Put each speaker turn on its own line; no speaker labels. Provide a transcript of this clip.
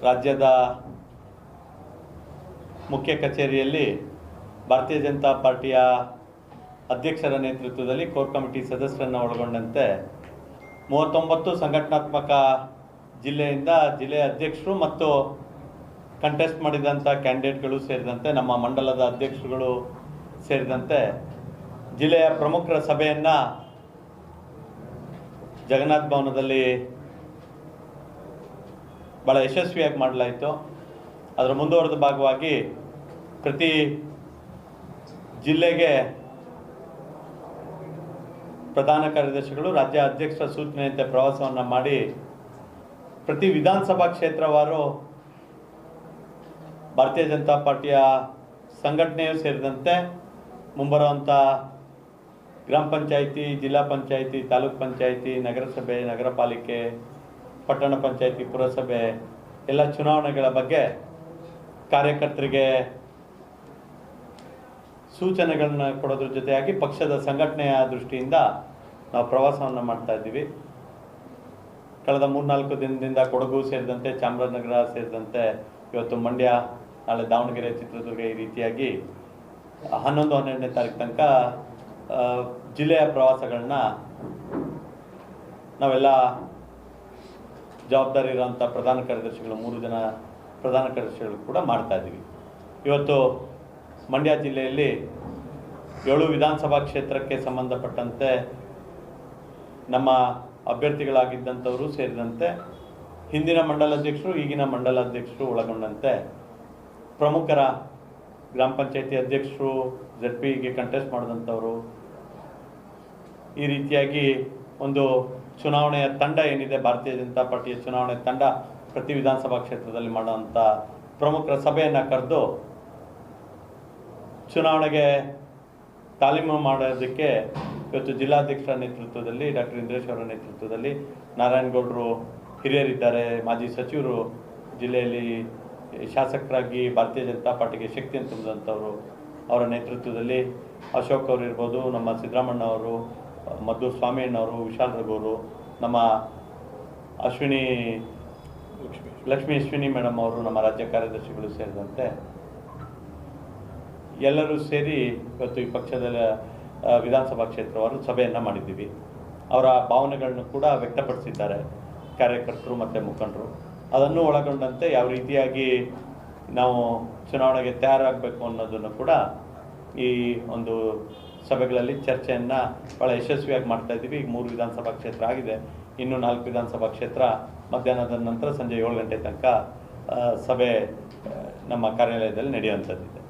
ರಾಜ್ಯದ ಮುಖ್ಯ ಕಚೇರಿಯಲ್ಲಿ ಭಾರತೀಯ ಜನತಾ ಪಾರ್ಟಿಯ ಅಧ್ಯಕ್ಷರ ನೇತೃತ್ವದಲ್ಲಿ ಕೋರ್ ಕಮಿಟಿ ಸದಸ್ಯರನ್ನು ಒಳಗೊಂಡಂತೆ 39 ಸಂಘಟನಾತ್ಮಕ ಜಿಲ್ಲೆಯಿಂದ ಜಿಲ್ಲೆಯ ಅಧ್ಯಕ್ಷರು ಮತ್ತು ಕಂಟೆಸ್ಟ್ ಮಾಡಿದಂಥ ಕ್ಯಾಂಡಿಡೇಟ್ಗಳು ಸೇರಿದಂತೆ ನಮ್ಮ ಮಂಡಲದ ಅಧ್ಯಕ್ಷರುಗಳು ಸೇರಿದಂತೆ ಜಿಲ್ಲೆಯ ಪ್ರಮುಖರ ಸಭೆಯನ್ನು ಜಗನ್ನಾಥ ಭವನದಲ್ಲಿ ಭಾಳ ಯಶಸ್ವಿಯಾಗಿ ಮಾಡಲಾಯಿತು. ಅದರ ಮುಂದುವರೆದ ಭಾಗವಾಗಿ ಪ್ರತಿ ಜಿಲ್ಲೆಗೆ ಪ್ರಧಾನ ಕಾರ್ಯದರ್ಶಿಗಳು ರಾಜ್ಯ ಅಧ್ಯಕ್ಷರ ಸೂಚನೆಯಂತೆ ಪ್ರವಾಸವನ್ನು ಮಾಡಿ ಪ್ರತಿ ವಿಧಾನಸಭಾ ಕ್ಷೇತ್ರವಾರು ಭಾರತೀಯ ಜನತಾ ಪಾರ್ಟಿಯ ಸಂಘಟನೆಯೂ ಸೇರಿದಂತೆ ಮುಂಬರುವಂಥ ಗ್ರಾಮ ಪಂಚಾಯಿತಿ, ಜಿಲ್ಲಾ ಪಂಚಾಯಿತಿ, ತಾಲೂಕ್ ಪಂಚಾಯಿತಿ, ನಗರಸಭೆ, ನಗರ ಪಾಲಿಕೆ, ಪಟ್ಟಣ ಪಂಚಾಯಿತಿ, ಪುರಸಭೆ ಎಲ್ಲ ಚುನಾವಣೆಗಳ ಬಗ್ಗೆ ಕಾರ್ಯಕರ್ತರಿಗೆ ಸೂಚನೆಗಳನ್ನ ಕೊಡೋದ್ರ ಜೊತೆಯಾಗಿ ಪಕ್ಷದ ಸಂಘಟನೆಯ ದೃಷ್ಟಿಯಿಂದ ನಾವು ಪ್ರವಾಸವನ್ನು ಮಾಡ್ತಾ ಇದ್ದೀವಿ. ಕಳೆದ 3-4 ದಿನದಿಂದ ಕೊಡಗು ಸೇರಿದಂತೆ, ಚಾಮರಾಜನಗರ ಸೇರಿದಂತೆ, ಇವತ್ತು ಮಂಡ್ಯ, ನಾಳೆ ದಾವಣಗೆರೆ, ಚಿತ್ರದುರ್ಗ ಈ ರೀತಿಯಾಗಿ 11-12ನೇ ತಾರೀಕು ತನಕ ಜಿಲ್ಲೆಯ ಪ್ರವಾಸಗಳನ್ನ ನಾವೆಲ್ಲ ಜವಾಬ್ದಾರಿ ಇರೋಂಥ ಪ್ರಧಾನ ಕಾರ್ಯದರ್ಶಿಗಳು 3 ಜನ ಪ್ರಧಾನ ಕಾರ್ಯದರ್ಶಿಗಳು ಕೂಡ ಮಾಡ್ತಾ ಇದ್ದೀವಿ. ಇವತ್ತು ಮಂಡ್ಯ ಜಿಲ್ಲೆಯಲ್ಲಿ 7 ವಿಧಾನಸಭಾ ಕ್ಷೇತ್ರಕ್ಕೆ ಸಂಬಂಧಪಟ್ಟಂತೆ ನಮ್ಮ ಅಭ್ಯರ್ಥಿಗಳಾಗಿದ್ದಂಥವರು ಸೇರಿದಂತೆ ಹಿಂದಿನ ಮಂಡಲಾಧ್ಯಕ್ಷರು, ಈಗಿನ ಮಂಡಲಾಧ್ಯಕ್ಷರು ಒಳಗೊಂಡಂತೆ ಪ್ರಮುಖರ ಗ್ರಾಮ ಪಂಚಾಯತಿ ಅಧ್ಯಕ್ಷರು, ZPಗೆ ಕಂಟೆಸ್ಟ್ ಮಾಡಿದಂಥವರು, ಈ ರೀತಿಯಾಗಿ ಒಂದು ಚುನಾವಣೆಯ ತಂಡ ಏನಿದೆ, ಭಾರತೀಯ ಜನತಾ ಪಾರ್ಟಿಯ ಚುನಾವಣೆ ತಂಡ ಪ್ರತಿ ವಿಧಾನಸಭಾ ಕ್ಷೇತ್ರದಲ್ಲಿ ಮಾಡುವಂಥ ಪ್ರಮುಖರ ಸಭೆಯನ್ನು ಕರೆದು ಚುನಾವಣೆಗೆ ತಾಲೀಮು ಮಾಡೋದಕ್ಕೆ ಇವತ್ತು ಜಿಲ್ಲಾಧ್ಯಕ್ಷರ ನೇತೃತ್ವದಲ್ಲಿ ಡಾಕ್ಟರ್ ಇಂದ್ರೇಶ್ ಅವರ ನೇತೃತ್ವದಲ್ಲಿ ನಾರಾಯಣಗೌಡರು ಹಿರಿಯರಿದ್ದಾರೆ, ಮಾಜಿ ಸಚಿವರು, ಜಿಲ್ಲೆಯಲ್ಲಿ ಶಾಸಕರಾಗಿ ಭಾರತೀಯ ಜನತಾ ಪಾರ್ಟಿಗೆ ಶಕ್ತಿಯನ್ನು ತುಂಬಿದಂಥವರು, ಅವರ ನೇತೃತ್ವದಲ್ಲಿ ಅಶೋಕ್ ಅವರು ಇರ್ಬೋದು, ನಮ್ಮ ಸಿದ್ದರಾಮಣ್ಣ ಅವರು, ಮಧು ಸ್ವಾಮಿಯಣ್ಣವರು, ವಿಶಾಲ್ ರಘುವರು, ನಮ್ಮ ಲಕ್ಷ್ಮೀ ಅಶ್ವಿನಿ ಮೇಡಮ್ ಅವರು, ನಮ್ಮ ರಾಜ್ಯ ಕಾರ್ಯದರ್ಶಿಗಳು ಸೇರಿದಂತೆ ಎಲ್ಲರೂ ಸೇರಿ ಇವತ್ತು ಈ ಪಕ್ಷದ ವಿಧಾನಸಭಾ ಕ್ಷೇತ್ರವಾರು ಸಭೆಯನ್ನು ಮಾಡಿದ್ದೀವಿ. ಅವರ ಭಾವನೆಗಳನ್ನು ಕೂಡ ವ್ಯಕ್ತಪಡಿಸಿದ್ದಾರೆ ಕಾರ್ಯಕರ್ತರು ಮತ್ತು ಮುಖಂಡರು. ಅದನ್ನು ಒಳಗೊಂಡಂತೆ ಯಾವ ರೀತಿಯಾಗಿ ನಾವು ಚುನಾವಣೆಗೆ ತಯಾರಾಗಬೇಕು ಅನ್ನೋದನ್ನು ಕೂಡ ಈ ಒಂದು ಸಭೆಗಳಲ್ಲಿ ಚರ್ಚೆಯನ್ನು ಭಾಳ ಯಶಸ್ವಿಯಾಗಿ ಮಾಡ್ತಾ ಇದ್ದೀವಿ. ಈಗ 3 ವಿಧಾನಸಭಾ ಕ್ಷೇತ್ರ ಆಗಿದೆ, ಇನ್ನೂ 4 ವಿಧಾನಸಭಾ ಕ್ಷೇತ್ರ ಮಧ್ಯಾಹ್ನದ ನಂತರ ಸಂಜೆ 7 ಗಂಟೆ ತನಕ ಸಭೆ ನಮ್ಮ ಕಾರ್ಯಾಲಯದಲ್ಲಿ ನಡೆಯುವಂಥದ್ದಿದೆ.